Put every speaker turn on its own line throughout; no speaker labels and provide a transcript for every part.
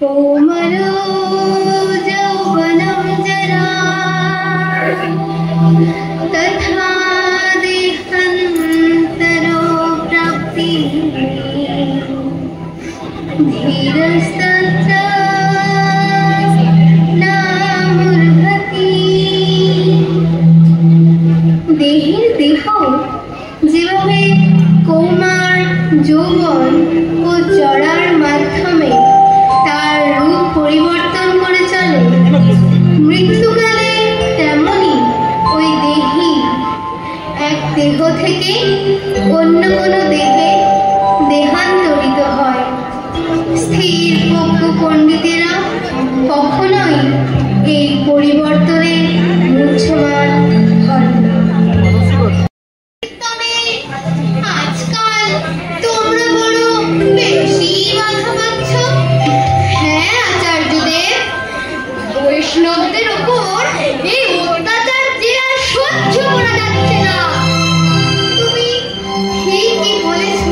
कोमलो यौवनं जरा तथा देहान्तरो प्राप्ति धीरस्तत्र नामुर्हति। देहेर देह যেভাবে কৌমার যৌবন ও জরার মাধ্যমে তার রূপ পরিবর্তন করে চলে, মৃত্যুকালে তেমনি ওই দেহী এক দেহ থেকে অন্য কোনো দেহে দেহান্তরিত হয়। স্থির পক্ষ পণ্ডিতেরা কখনোই এই পরিবর্তনে মূর্ছমান হন না। আজকাল তোমরা বড় বেশি মাথা পাচ্ছ। হ্যাঁ আচার্যদেব, বৈষ্ণবদের উপর এই অত্যাচার যে আর সহ্য করা যাচ্ছে না। তুমি ঠিকই বলেছ।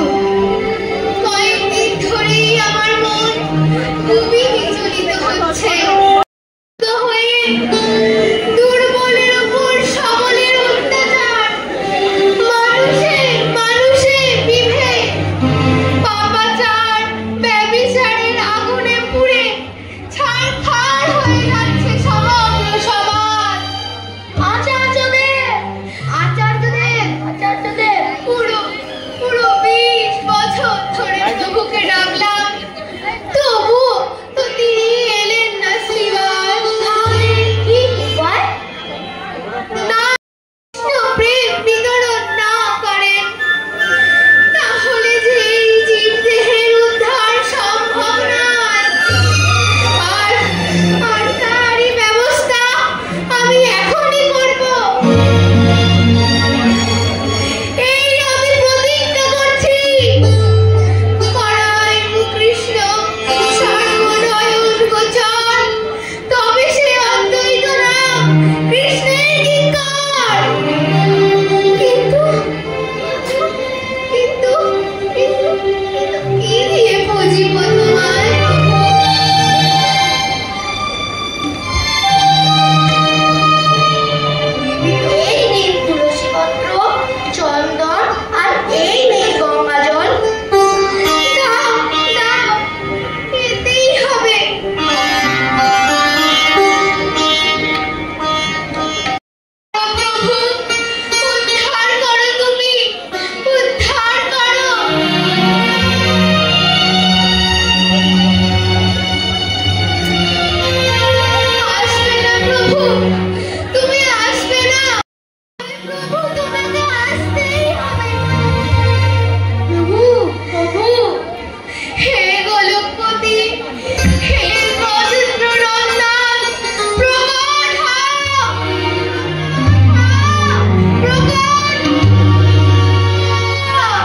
কয়েকদিন ধরেই আমার মন খুবই বিচলিত হচ্ছে। দুর্বলের উপর সবলের অত্যাচার, মানুষে বিভেদ, পাপাচার ব্যভিচারের আগুনে পুড়ে ছারখার হয়ে যাচ্ছে সমগ্র সমাজ। আচার্যদেব, পুরো 20 বছর ধরে প্রভুকে ডাকলাম, তবু তো তিনি এলেন না। শ্রীবাস, তাহলে কি উপায়? না প্রেম বিতরণ না করেন তাহলে যে এই জীবদেহের উদ্ধার সম্ভব নয়। আর তারই ব্যবস্থা আমি এখনই করব। এই আমি প্রতিজ্ঞা করছি, করায় কৃষ্ণ সর্বনয়ন গোচর, তবে সে অদ্বৈত নাম কৃষ্ণের কিঙ্কর। কিন্তু কি দিয়ে বুঝিব তোমায়? এই নিন তুলসী পত্র, চন্দন, আর এই নেই গঙ্গা জল। দাও, এতেই হবে। প্রভু, উদ্ধার করো তুমি, উদ্ধার করো। আসবে না প্রভু, তুমি আসবে না। প্রভু, তোমাকে আসতেই হবে। প্রভু, হে গোলকপতি, হে ব্রজেন্দ্রনন্দন, প্রকট হও, প্রকট হও।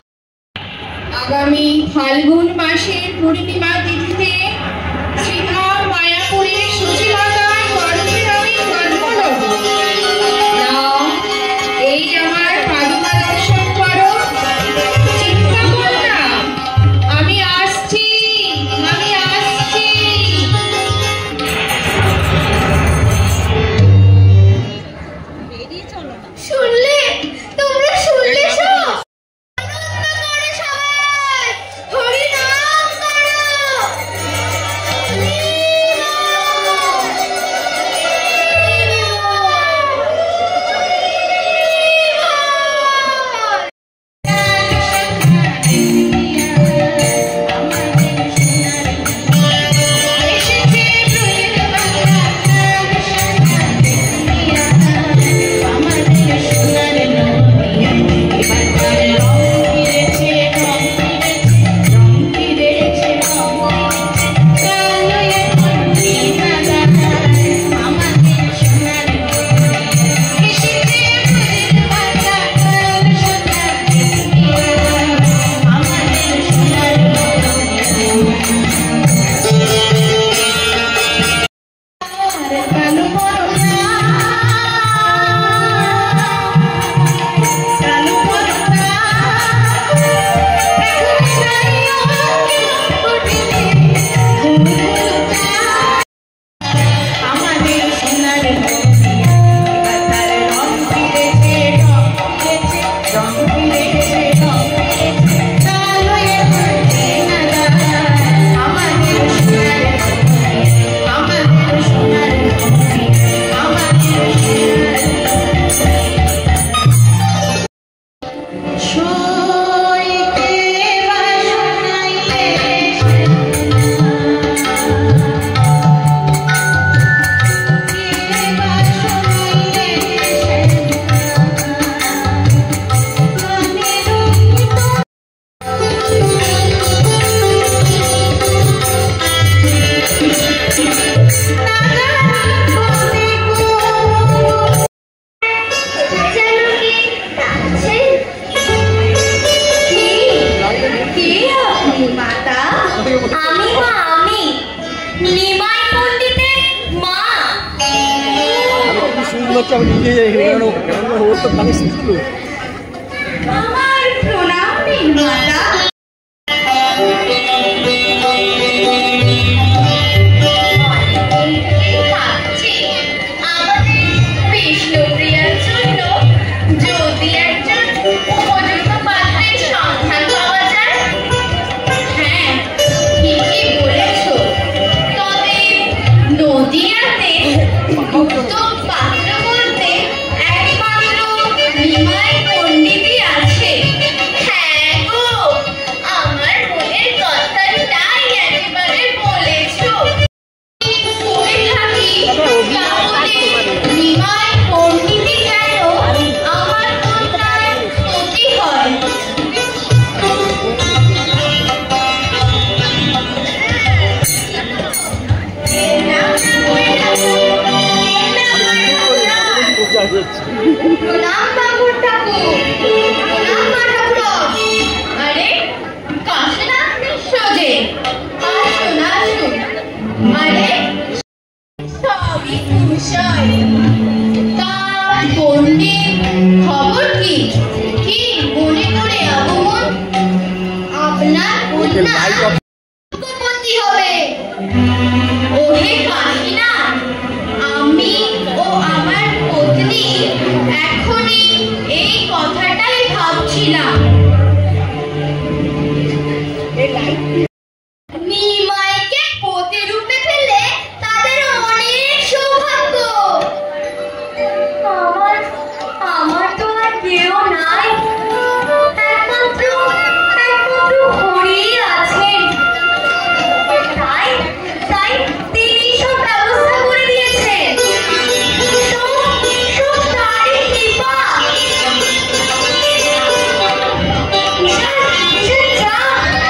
আগামী ফাল্গুন মাসের পূর্ণিমা তিথিতে শ্রীধাম মায়াপুরের সচিমাতার গর্ভে আমি জন্মলাভ। নাও, এই আমার পাদুকা দর্শন করো। চিন্তা করো না, আমি আসছি।
শুনলে? তোমরা শুনলে সব? আনন্দ করো সবাই, হরি নাম করো।
হচ্ছে আমি নিজে ওর তো ভালো শিখছিল।
আমার প্রণাম নির্মাতা। প্রণাম বাবু ঠাকুর, প্রণাম মা ঠাকুর। আরে কাছে না সোজে আসুন আসুন। আরে সবই কুশল। তা পণ্ডিত খবর কি? কি মনে করে আগমন? আপনার কন্যা উপপত্তি হবে। ওহে কাশিনা, আমি ও আমার পত্নী এখনই এই কথাটাই ভাবছিলাম। নিমাইকে পতি রূপে পেলে তাদের অনেক সৌভাগ্য। আমার তো আর কেউ নাই, একমাত্র হরি আছেন। তাই তিনি সব ব্যবস্থা করে দিয়েছেন। সব তারই কৃপা।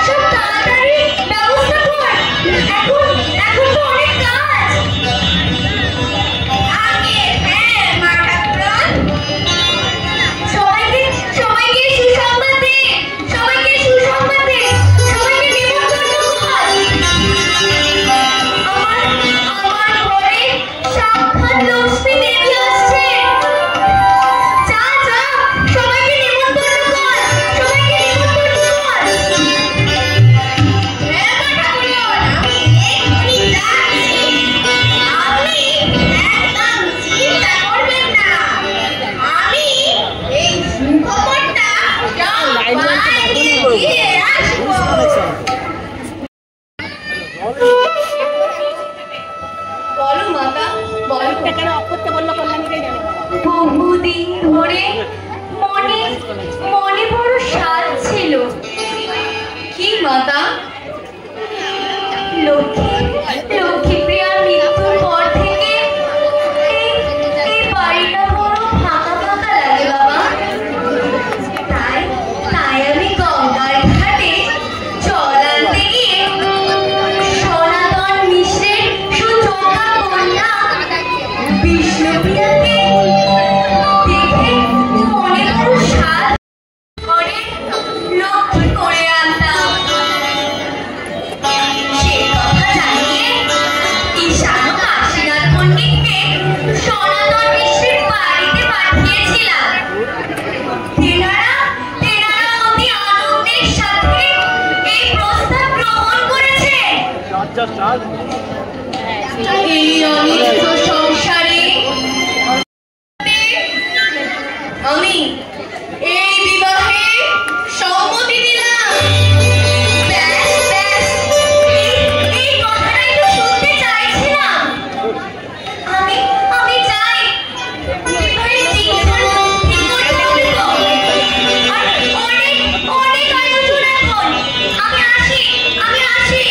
সব তাড়াতাড়ি ব্যবস্থা কর। এখন তো অনেক কাজ। আগে হ্যাঁ মা ঠাকুরন, সবাইকে সুসংবাদ দে, সবাইকে নিমন্ত্রণ কর। আমার ঘরে সাক্ষাৎ লক্ষ্মী দেবী আসছে। যা সবাইকে নিমন্ত্রণ কর, হ্যাঁ মা ঠাকুরন, আমি এক্ষুনি যাচ্ছি। আপনি একদম চিন্তা করবেন না, আমি এই সুখবরটা সবাইকে দিয়ে আসবো। বলো মাতা, বলো। বহুদিন ধরে মনে বড় সাধ ছিল। কি মাতা? লক্ষ্মী প্রিয়ার মৃত্যুর পর থেকে এই বাড়িটা বড় ফাঁকা লাগে বাবা। তাই আমি গঙ্গার ঘাটে জল আনতে গিয়ে সনাতন মিশ্রের সুচোখা কন্যা বিষ্ণুপ্রিয়াকে দেখে মনে বড় সাধ করে লক্ষ্মী করে আনতাম। সে কথা জানিয়ে ঈশান কাশীনাথ পণ্ডিতকে সনাতন মিশ্রের বাড়িতে পাঠিয়েছিলাম। তেনারা অতি আনন্দের সাথে এই প্রস্তাব গ্রহণ করেছেন। এই অনিষ্ট সংসারে আমি এই বিবাহে সম্মতি দিলাম। ব্যাস, এই কথাটাই তো শুনতে চাইছিলাম। আমি চাই বিবাহের দিনক্ষণ ঠিক করতে হবে তো। আর অনেক আয়োজন এখন। আমি আসি।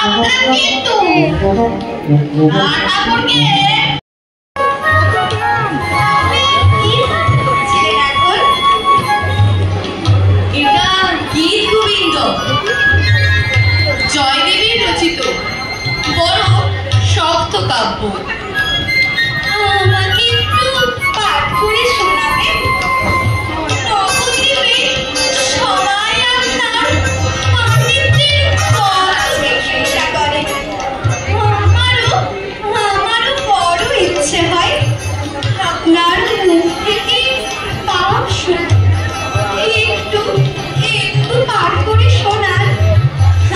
সাবধান কিন্তু। আর ঠাকুরকে এটা গীত গোবিন্দ জয়দেবীর রচিত বড় শক্ত কাব্য। আমাকে একটু পাঠ করে শোনাবে? সবাই আপনার পাণ্ডিত্যের প্রশংসা করে। আমারও বড় ইচ্ছে হয় আপনার মুখ থেকে পাঠ শুনতে। একটু পাঠ করে শোনান,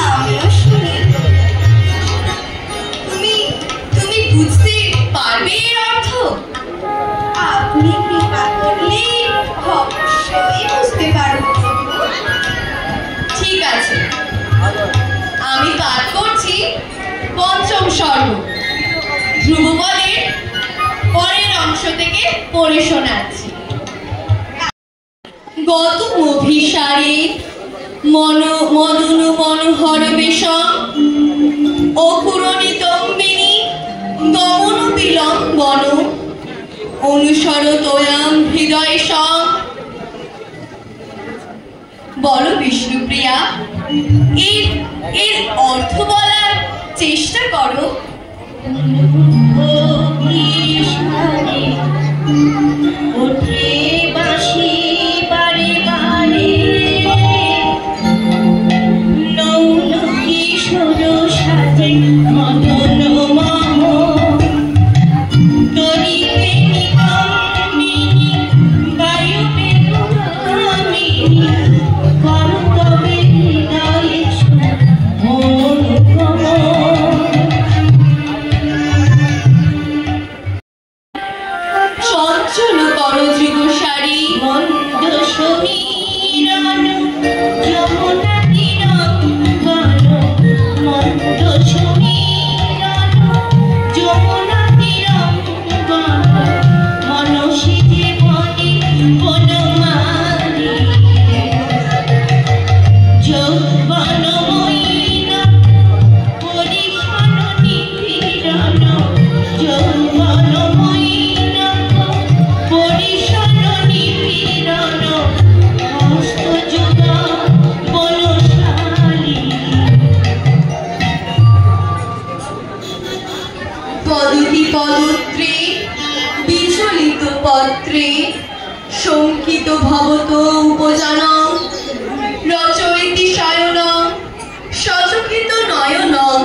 আমিও শুনি। তুমি বুঝতে পারবে এর অর্থ? আপনি কৃপা করলে অবশ্যই বুঝতে পারব। ঠিক আছে, আমি পাঠ করছি পঞ্চম স্বর্গ। ধ্রুবপদের পরের অংশ থেকে পড়ে শোনাচ্ছি। গত অভিসারে মদনু মনোহর বেশম অকুরণিতম্বিনী গমন বিলম্বন অনুসর তোয়াম হৃদয় সম। বলো বিষ্ণুপ্রিয়া, এর অর্থ বলার চেষ্টা করো। ওঠে বাঁশি বারে বারে, নৌল কিশোর সাজে মদন মোহ। তরিতে নিগমিনী বায়ুতে পুরামিনী, করো তবে হৃদয়ে অনুগম। চঞ্চল করো যুগসারি মন্দ সমীরণ, যমুনা তীরঙ্গন মন্দ সমীরণ, যমুনা তীরঙ্গন মনসী জীবনে বনমালী। যৌবনময়ীন পরিশন নিপীড়ন, যৌবনময়ীন পরিশন নিপীড়ন, হস্তযুগ বলশালী। পদতি পদত্রে বিচলিত পত্রে, শঙ্কিত ভবত উপজানং রচয়িতি সায়নং, সচকিত নয়নং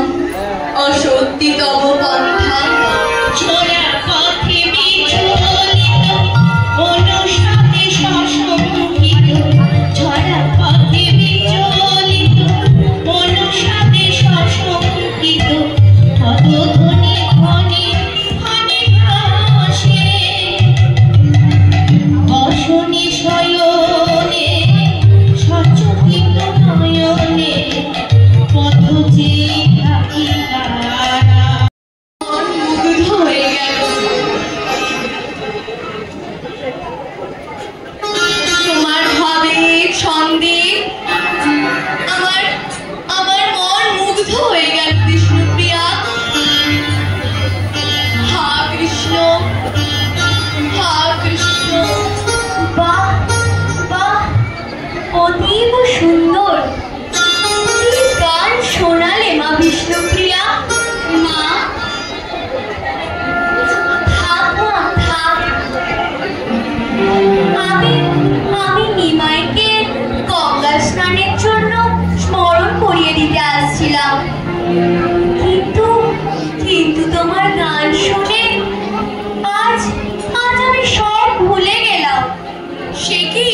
অসত্যি তব পন্থা। ছোড়া পথে বিচলিত অনুসাতে সশঙ্কিত, ঝরা পথে বিচলিত অনুসাতে সশঙ্কিত, পদধ্বনি ধ্বনি ধ্বনি ভাসে অশনি শয়নে সচকিত নয়নে, পথ যে থাকি তারা। মুগ্ধ হয়ে গেল তোমার ভাবে ছন্দে, আমার মন মুগ্ধ হয়ে গেল বিষ্ণুপ্রিয়া। হা কৃষ্ণ, হা কৃষ্ণ। বাহ বাহ, অতীব সুন্দর। কি গান শোনালে মা বিষ্ণুপ্রিয়া। মা থাক মা থাক, আমি নিমাইকে গঙ্গা স্নানের জন্য স্মরণ করিয়ে দিতে আসছিলাম, কিন্তু তোমার গান শুনে আজ আমি সব ভুলে গেলাম। সে কি?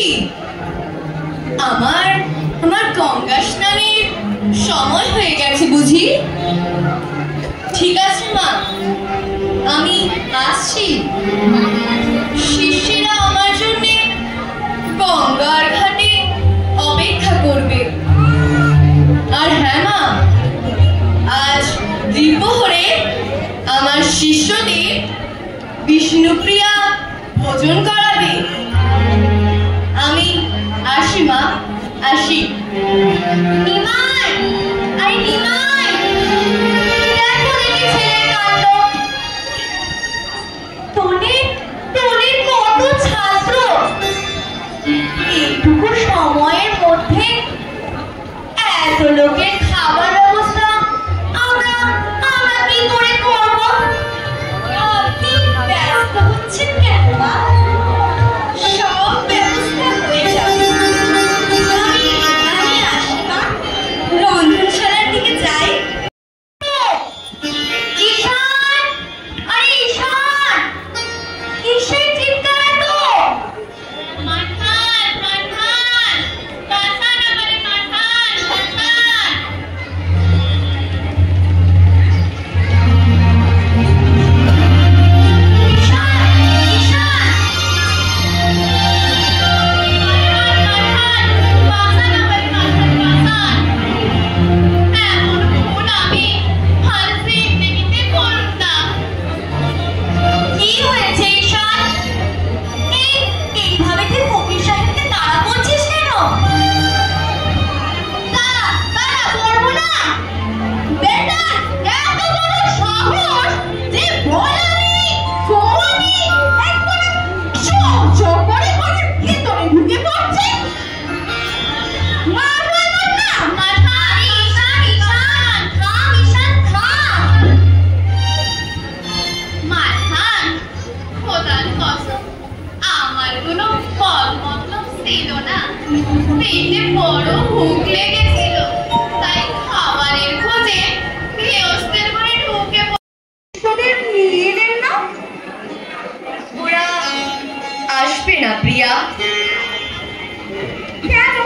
আমার গঙ্গা স্নানের সময় হয়ে গেছে বুঝি? ঠিক আছে মা, আমি আসছি। শিষ্যেরা আমার জন্য গঙ্গার ঘাটে অপেক্ষা করবে। আর হ্যাঁ মা, আজ দ্বিপ্রহরে আমার শিষ্যদের বিষ্ণুপ্রিয়া ভোজন করাবে। আমি আসি মা, আসি। নিমাই, আরে নিমাই। এত লোকের খাবার ব্যবস্থা আমরা কি করে করব? আপনি ব্যস্ত হচ্ছেন কেন মা? সব ব্যবস্থা হয়ে যাবে। আমি আসি মা, রন্ধনশালার দিকে যাই। ঈশান, আরে ঈশান, কিসের চিৎকার এত? মাঠান, মাঠান, মাঠান, আমারে মাঠান, মাঠান। ঈশান, ঈশান, মাঠান, মাঠান, আমারে মাঠান, মাঠান। এমন ফোন আমি আর জিন্দেগিতে করব না। কি হয়েছে ঈশান? এইভাবে তুই ফকির সাহেবকে তাড়া করছিস কেন? তাড়া করবো না? বেটা, এত বড় সাহস যে বলানি ফোনি একবারে চোখ করে ঘরের ভিতরে ঢুকে পড়ছে। মারবো না। মাথা ঈশান, ঈশান থাম, ঈশান থাম। মাথান, খোদার কসম আমার কোনো ফল মতলব ছিল না। পেটে বড় ভুক লেগেছিল, তাই খাবারের খোঁজে গৃহস্থের ঘরে ঢুকে ওদের নিয়ে এলেন না? ওরা আসবে না প্রিয়া। কেন?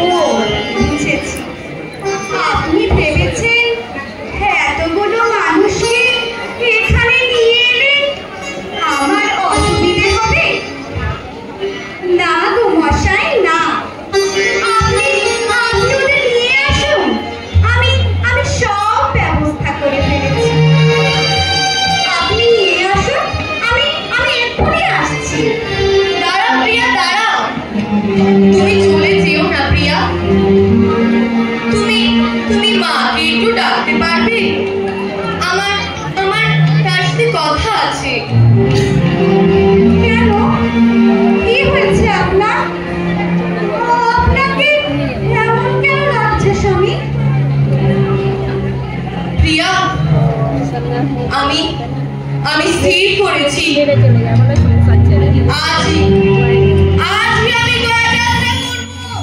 ও বুঝেছি, আপনি ভেবেছেন এতগুলো মানুষকে এখানে নিয়ে এলে আমার অসুবিধে হবে? না গো মশাই, না। আপনি ওদের নিয়ে আসুন, আমি সব ব্যবস্থা করে ফেলেছি। আপনি নিয়ে আসুন, আমি এক্ষুনি আসছি। দাঁড়াও প্রিয়া, দাঁড়াও। তুমি চলে যেও না প্রিয়া। তুমি মাকে একটু ডাকতে পারবে? আমার তার সাথে কথা আছে। কেন? কি হয়েছে আপনার? আপনাকে এমন কেন লাগছে স্বামী? প্রিয়া, আমি স্থির করেছি আজই আমি গয়া যাত্রা করবো।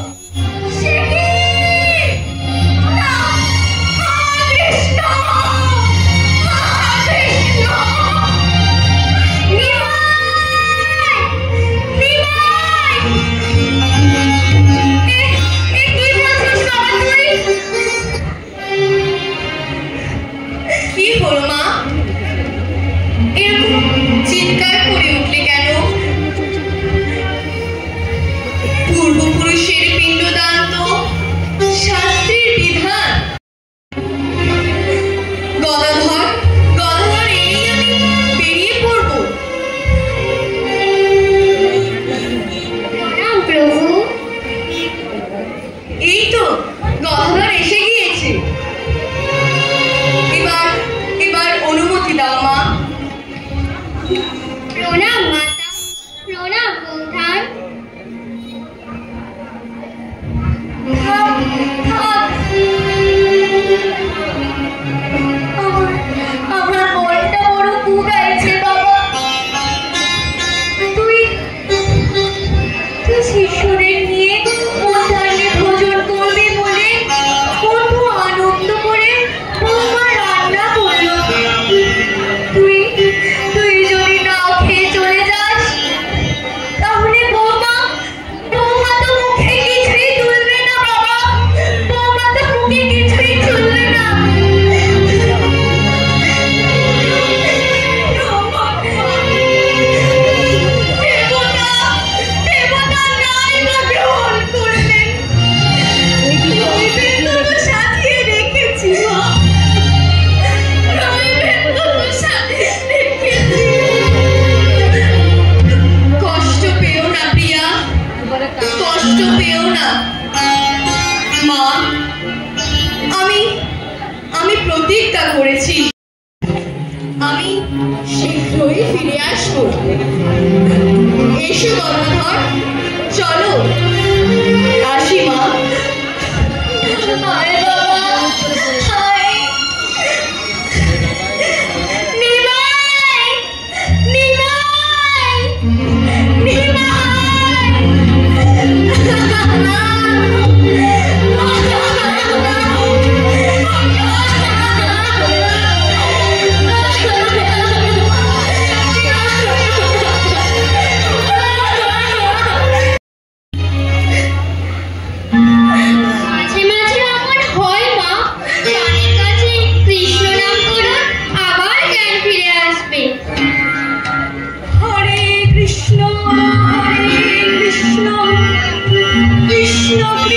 সে কি? না, কৃষ্ণ, কৃষ্ণ। নিমাই, নিমাই, কি বলছিস বাবা তুই? কি হলো মা? এরকম চিৎকার করে উঠলে কেন? পূর্বপুরুষের পিণ্ডদান তো শাস্ত্রের বিধান। গদাধর এই আমি বেরিয়ে পড়বো। প্রভু, এই তো গদাধর এসে গিয়েছে। এবার অনুমতি দাও মা। প্রণাম মাতা, প্রণাম প্রধান। আমার মনটা বড় কুগাইছে বাবা। তুই শিশুদের নিয়ে মধ্যাহ্নে ভোজন করবি বলে কত আনন্দ করে বৌমা রান্না করলো। তুই যদি না খেয়ে চলে যাস, তাহলে বৌমা তো মুখে কিছুই তুলবে না বাবা। বৌমা তো মুখে কিছুই তুলবে না। দেবতা নাই বা গ্রহণ করলেন। সাজিয়ে রেখেছি মা, কষ্ট পেও না প্রিয়া, কষ্ট পেও না মা। আমি প্রতিজ্ঞা করেছি আমি শীঘ্রই ফিরে আসবো। এসো গদাধর, চলো আসি মা।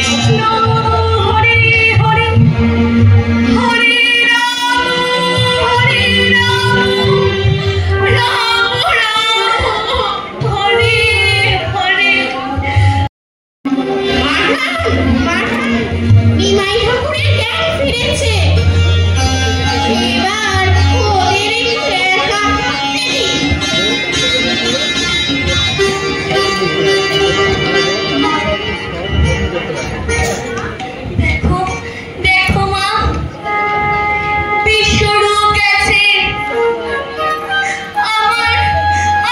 কৃষ্ণ হরে হরে হরে রাম রাম রাম হরে হরে।
নিমাই ঠাকুরের জ্ঞান ফিরেছে। এবার ওদের একটু একা থাকতে দিই।
দেখো দেখো মা, বিশ্বরূপ গেছে। আমার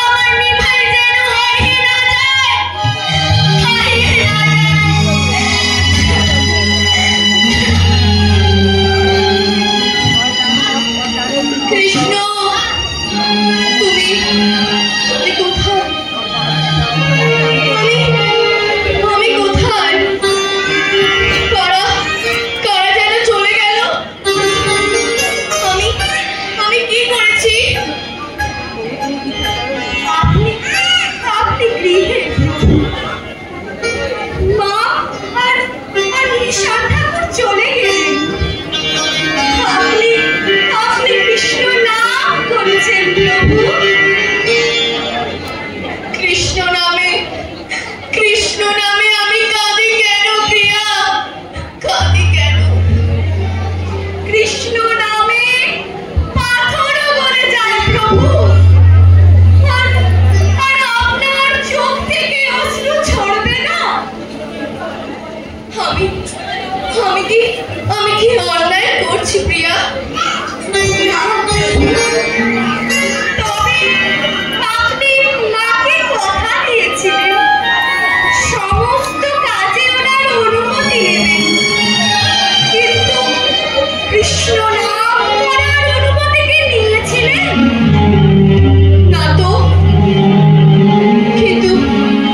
আমার নিভাই যেন হারিয়ে না যায়, হারিয়ে না যায়। কৃষ্ণ, তুমি তুমি কোথায়? আমি কোথায়? কারা কারা যেন চলে গেল। আমি আমি কি করেছি? আপনি আপনি গৃহে মা আর আর ঈশান ঠাকুর চলে গেলেন। আপনি আপনি কৃষ্ণ নাম করেছেন প্রভু। কৃষ্ণ নামে কৃষ্ণ নামে আমি কাঁদি কেন প্রিয়া, কাঁদি কেন? কৃষ্ণ নামে পাথরও গলে যায় প্রভু। আর আর আপনার চোখ থেকে অশ্রু ঝরবে না? আমি আমি কি অন্যায় করছি প্রিয়া? তবে আপনি মাকে কথা দিয়েছিলেন সমস্ত কাজে ওনার অনুমতি নেবেন, কিন্তু কৃষ্ণ নাম করার অনুমতি কি নিয়েছিলেন? না তো। কিন্তু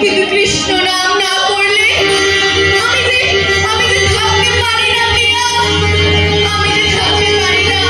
কিন্তু কৃষ্ণ নাম না করলে আমি যে থাকতে পারি না প্রিয়া, আমি যে থাকতে পারি না।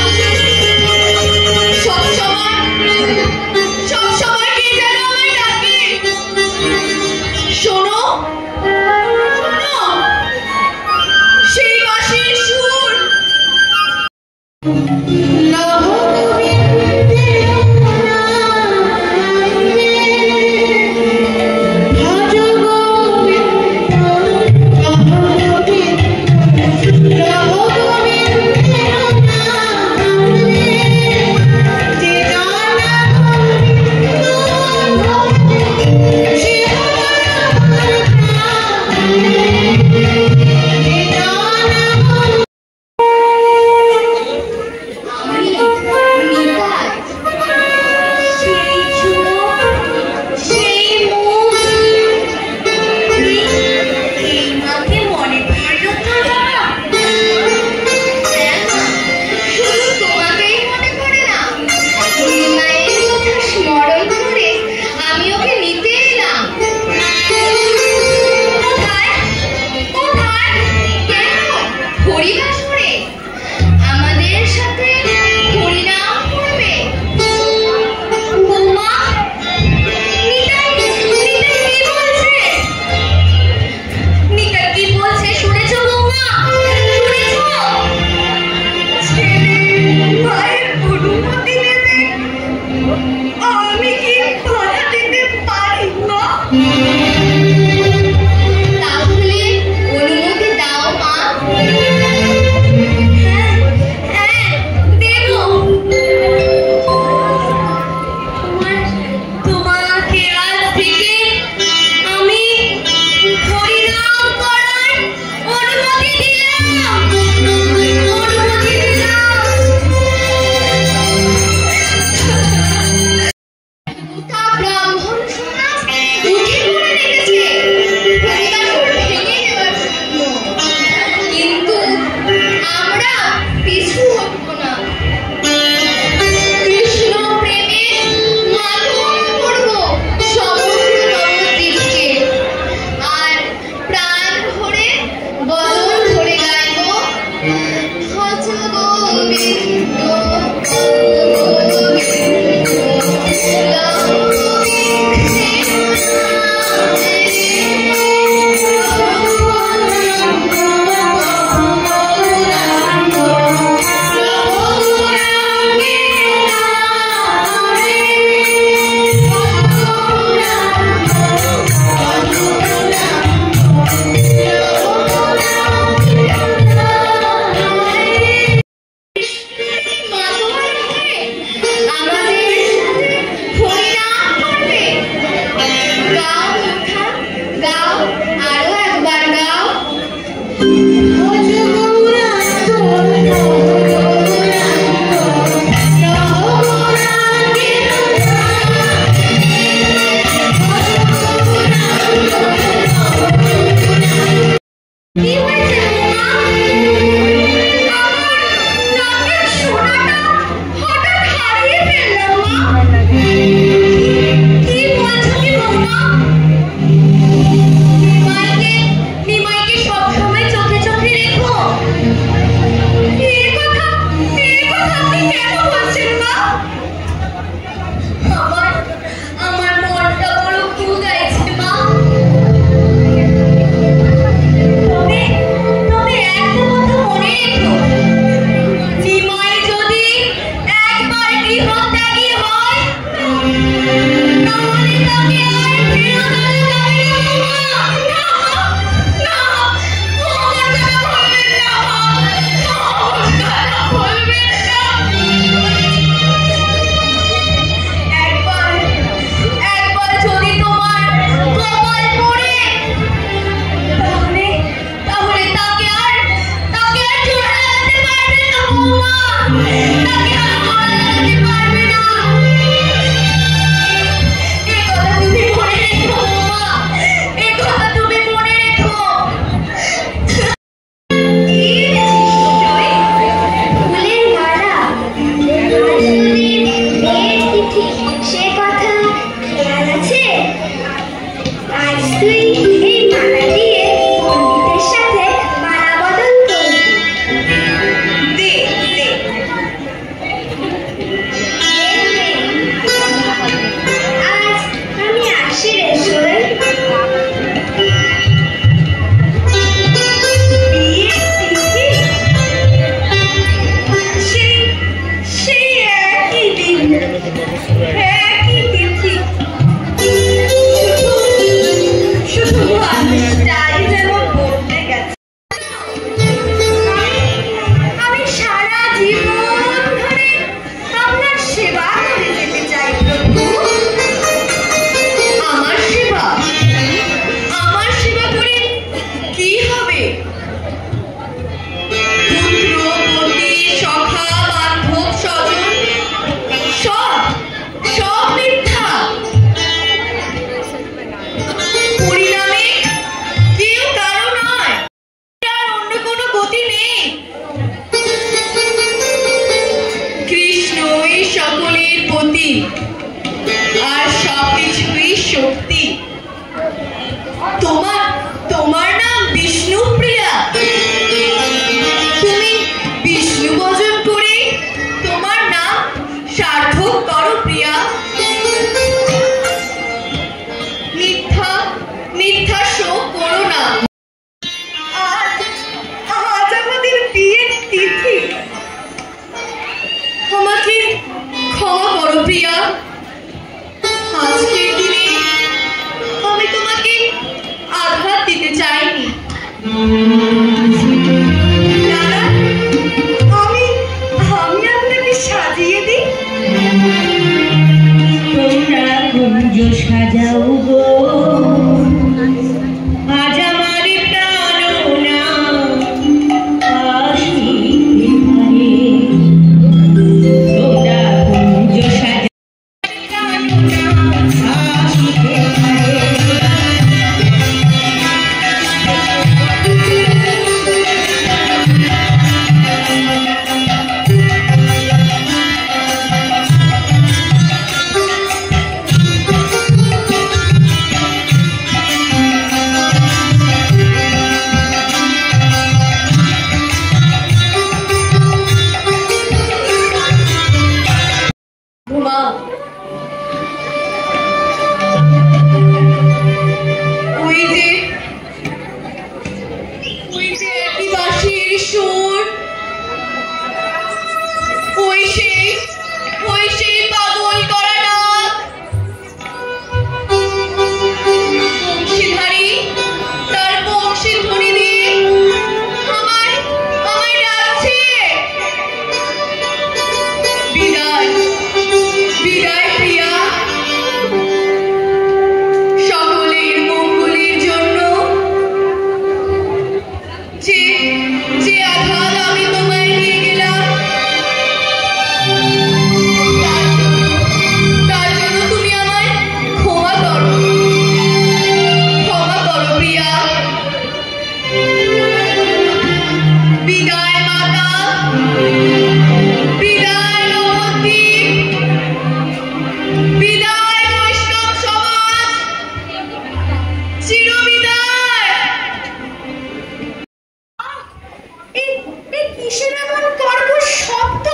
না। আজ আমাদের বিয়ের তিথি। আমাকে ক্ষমা করো প্রিয়া, আজকের দিনে আমি তোমাকে আঘাত দিতে চাইনি। আমি আপনাকে সাজিয়ে দিই।
তোমরা কুঞ্জ সাজাও গো, আজ আমার প্রাণনা আসিতে পারে। তোমরা কুঞ্জ সাজাও প্রাণনা আসিতে পারে।
ঘুমা, ওই যে একটি বাঁশির সুর, ওই সেই পাগল করা ডাক। বংশীধারী তার বংশী ধ্বনি দিয়ে আমায় ডাকছে। বিদায় বিদায় প্রিয়া, সকলের মঙ্গলের জন্য যে আঘাত আমি তোমায় দিয়ে গেলাম, তার জন্য তুমি আমায় ক্ষমা করো প্রিয়া। বিদায় মাতা, বিদায় নবদ্বীপ, বিদায় বৈষ্ণব সমাজ, চিরবিদায়। এই কিসের এমন কর্কশ শব্দ?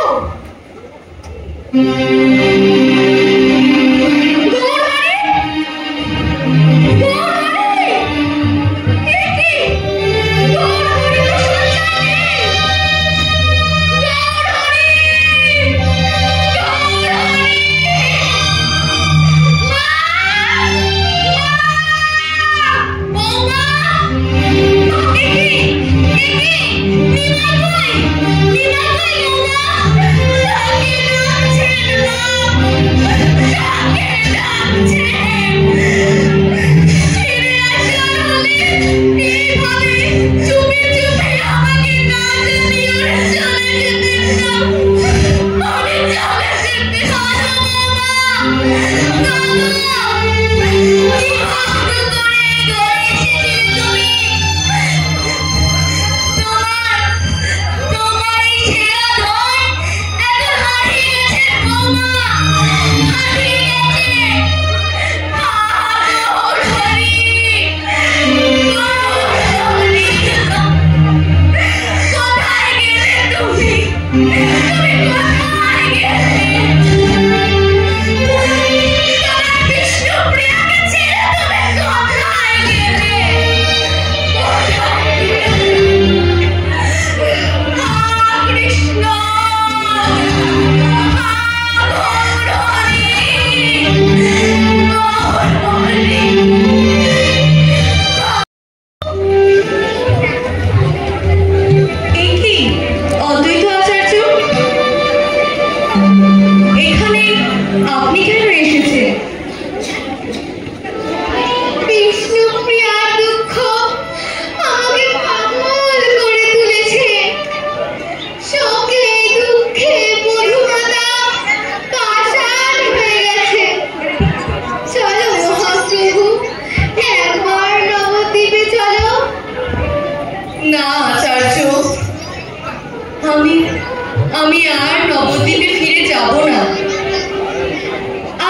আমি আর নবদ্বীপে ফিরে যাব না।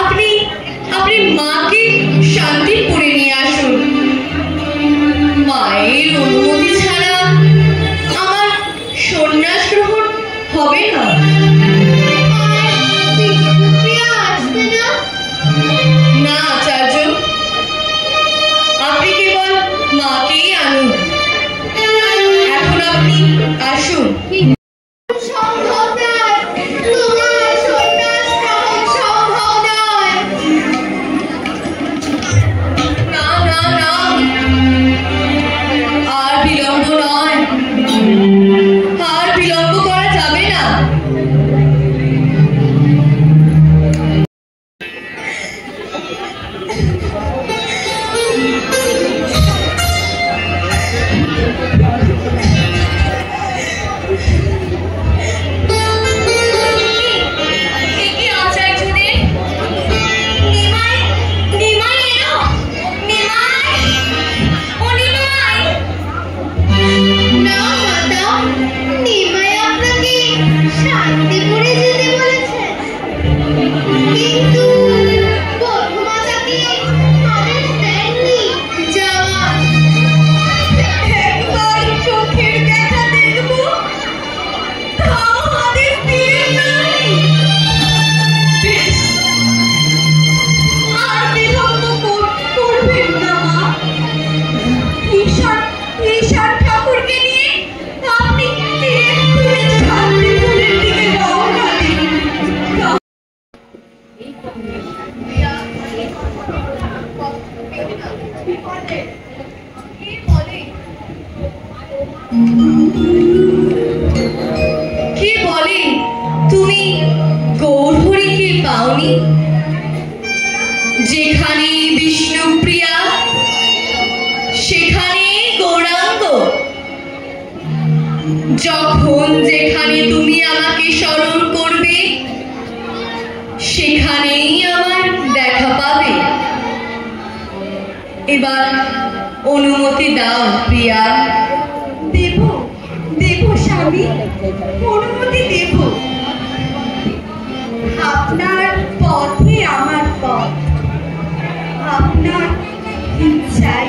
আপনি মাকে শান্তিপুরে নিয়ে আসুন। মায়ের অনুমতি ছাড়া আমার সন্ন্যাস গ্রহণ হবে না। না আচার্য, আপনি কেবল মাকেই আনতে ঈশান ঠাকুরকে নিয়ে আপনি এক্ষুনি শান্তিপুরের দিকে রওনা দিন। কে বলে তুমি গৌরহরিকে পাওনি? যেখানে বিষ্ণুপ্রিয়া সেখানে গৌরাঙ্গ। যখন যেখানে তুমি আমাকে স্মরণ করবে সেখানেই আমার দেখা পাবে। এবার অনুমতি দাও প্রিয়া। দেব দেব স্বামী, অনুমতি দেব। আপনার পথে আমার পথ, আপনার ইচ্ছাই